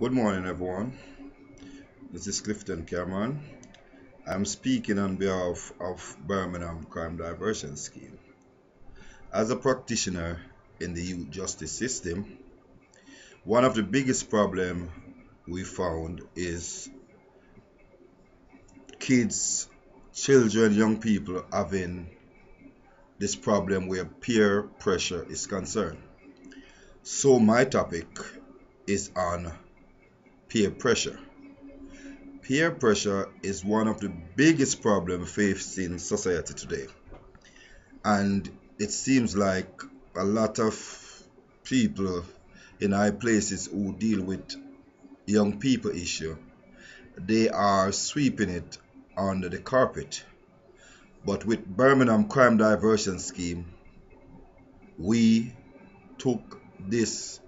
Good morning, everyone. This is Clifton Cameron. I'm speaking on behalf of Birmingham Crime Diversion Scheme. As a practitioner in the youth justice system, one of the biggest problems we found is kids, children, young people having this problem where peer pressure is concerned. So my topic is on peer pressure. Peer pressure is one of the biggest problems faced in society today. And it seems like a lot of people in high places who deal with young people issue, they are sweeping it under the carpet. But with Birmingham Crime Diversion Scheme, we took this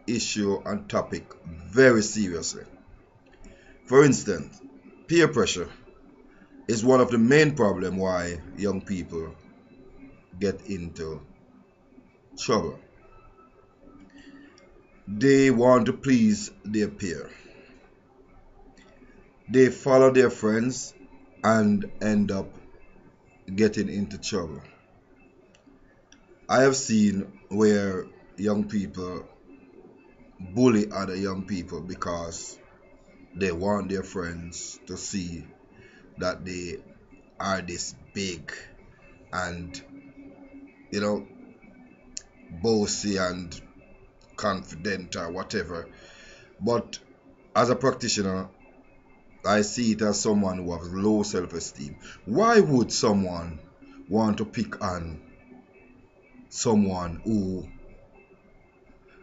issue and topic very seriously. For instance, peer pressure is one of the main problems why young people get into trouble. They want to please their peer. They follow their friends and end up getting into trouble. I have seen where young people bully other young people because they want their friends to see that they are this big and, you know, bossy and confident or whatever. But as a practitioner, I see it as someone who has low self-esteem. Why would someone want to pick on someone who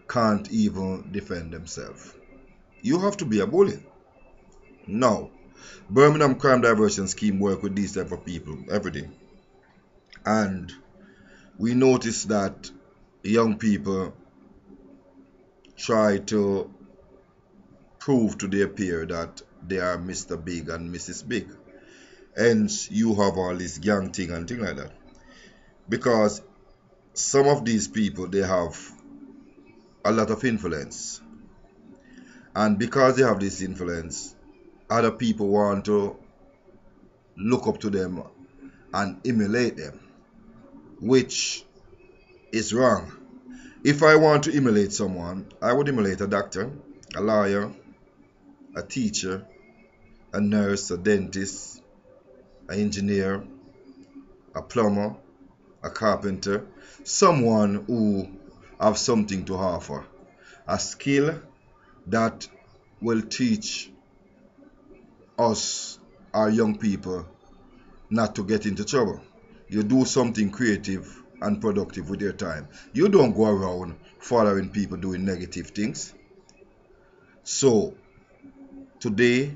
can't even defend themselves? You have to be a bully. No. Birmingham Crime Diversion Scheme work with these type of people every day. And we notice that young people try to prove to their peer that they are Mr. Big and Mrs. Big. Hence, you have all this gang thing and thing like that. Because some of these people, they have a lot of influence. And because they have this influence, other people want to look up to them and emulate them, which is wrong. If I want to emulate someone, I would emulate a doctor, a lawyer, a teacher, a nurse, a dentist, an engineer, a plumber, a carpenter, someone who have something to offer, a skill that will teach us, our young people, not to get into trouble. You do something creative and productive with your time. You don't go around following people doing negative things. So today,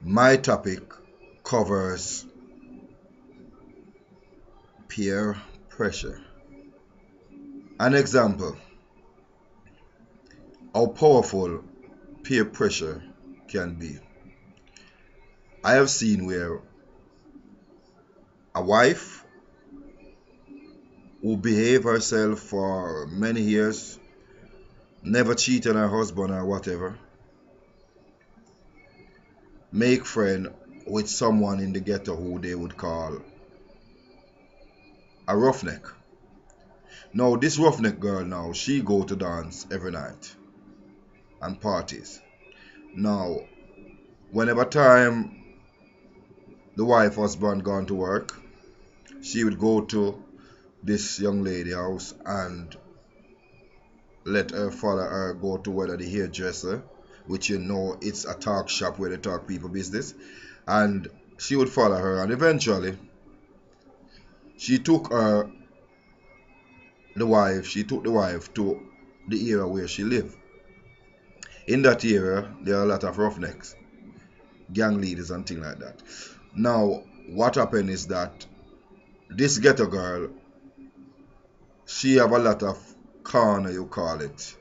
my topic covers peer pressure. An example, how powerful peer pressure can be. I have seen where a wife who behave herself for many years, never cheat on her husband or whatever, make friend with someone in the ghetto who they would call a roughneck. Now this roughneck girl now, she go to dance every night and parties. Now, whenever time the wife husband gone to work, she would go to this young lady house and let her follow her go to whether the hairdresser, which you know it's a talk shop where they talk people business, and she would follow her, and eventually she took she took the wife to the area where she lived. In that area there are a lot of roughnecks, gang leaders and things like that. Now what happened is that this ghetto girl, she have a lot of corner, you call it,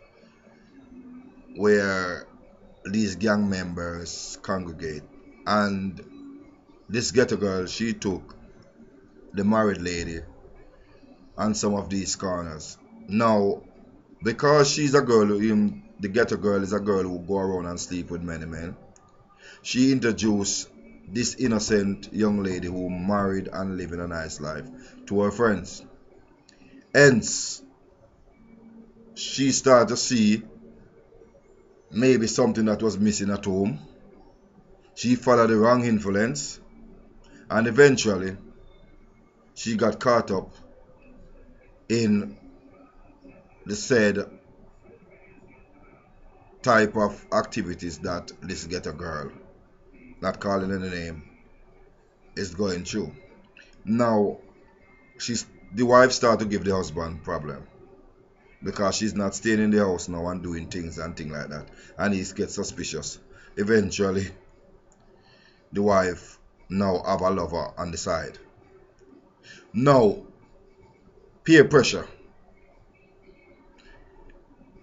where these gang members congregate, and this ghetto girl, she took the married lady and some of these corners. Now because she's a girl the ghetto girl is a girl who go around and sleep with many men. She introduced this innocent young lady who married and living a nice life to her friends. Hence, she started to see maybe something that was missing at home. She followed the wrong influence, and eventually she got caught up in the said type of activities that this ghetto girl, not calling any name, is going through. Now, the wife started to give the husband problem because she's not staying in the house now and doing things and things like that, and he gets suspicious. Eventually, the wife now have a lover on the side. Now, peer pressure.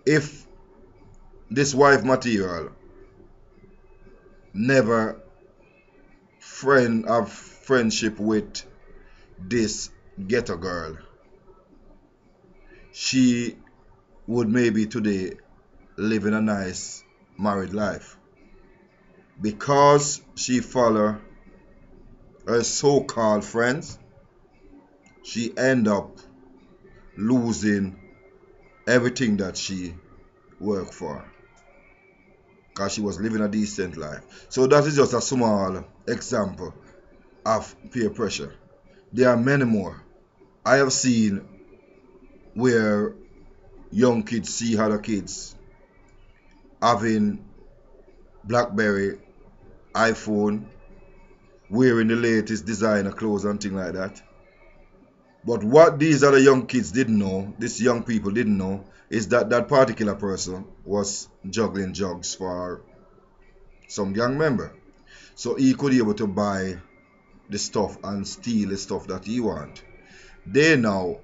If this wife material never have friendship with this ghetto girl, she would maybe today live in a nice married life. Because she follow her so-called friends, she end up losing everything that she worked for, because she was living a decent life. So that is just a small example of peer pressure. There are many more. I have seen where young kids see other kids having BlackBerry, iPhone, wearing the latest designer clothes and things like that. But what these other young kids didn't know, these young people didn't know, is that that particular person was juggling drugs for some gang member. So he could be able to buy the stuff and steal the stuff that he want. They now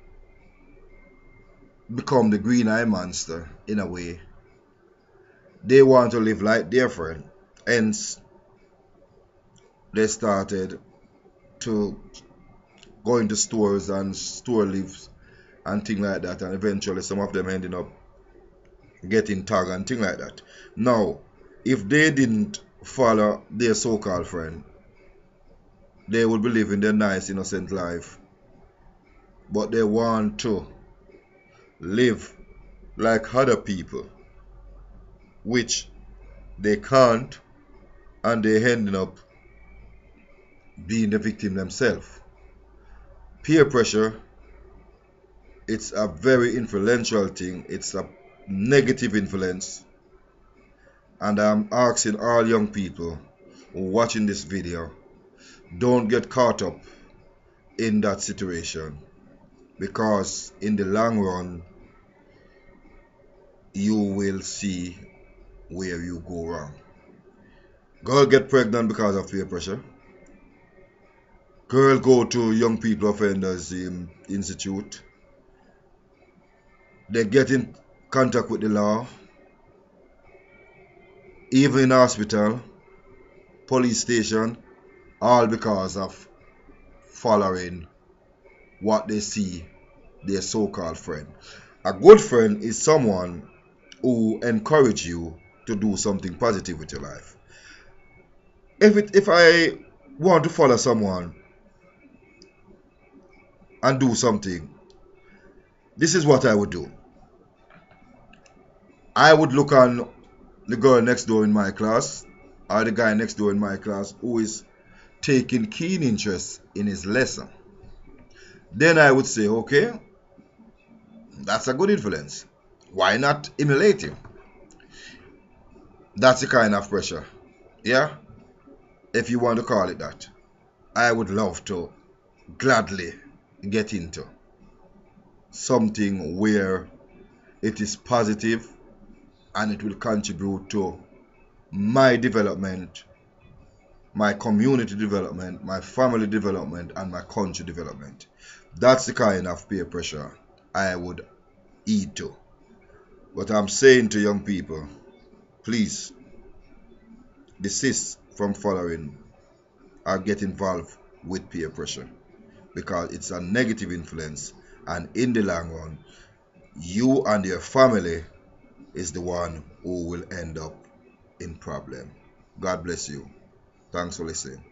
become the green eye monster in a way. They want to live like their friend. Hence, they started to go into stores and store lives and things like that, and eventually some of them ending up getting tagged and things like that. Now, if they didn't follow their so-called friend, they would be living their nice innocent life, but they want to live like other people, which they can't, and they ending up being the victim themselves. Peer pressure, it's a very influential thing. It's a negative influence, and I'm asking all young people watching this video, don't get caught up in that situation, because in the long run you will see where you go wrong. Girl get pregnant because of peer pressure. Girl go to young people offenders institute. They get in contact with the law, even in hospital, police station, all because of following what they see their so-called friend. A good friend is someone who encourages you to do something positive with your life. If I want to follow someone and do something, this is what I would do. I would look on the girl next door in my class, or the guy next door in my class who is taking keen interest in his lesson. Then I would say, okay, that's a good influence. Why not emulate him? That's the kind of pressure. Yeah? If you want to call it that. I would love to gladly get into something where it is positive and it will contribute to my development, my community development, my family development, and my country development. That's the kind of peer pressure I would heed to. But I'm saying to young people, please desist from following or get involved with peer pressure, because it's a negative influence, and in the long run, you and your family is the one who will end up in problem. God bless you. Thanks for listening.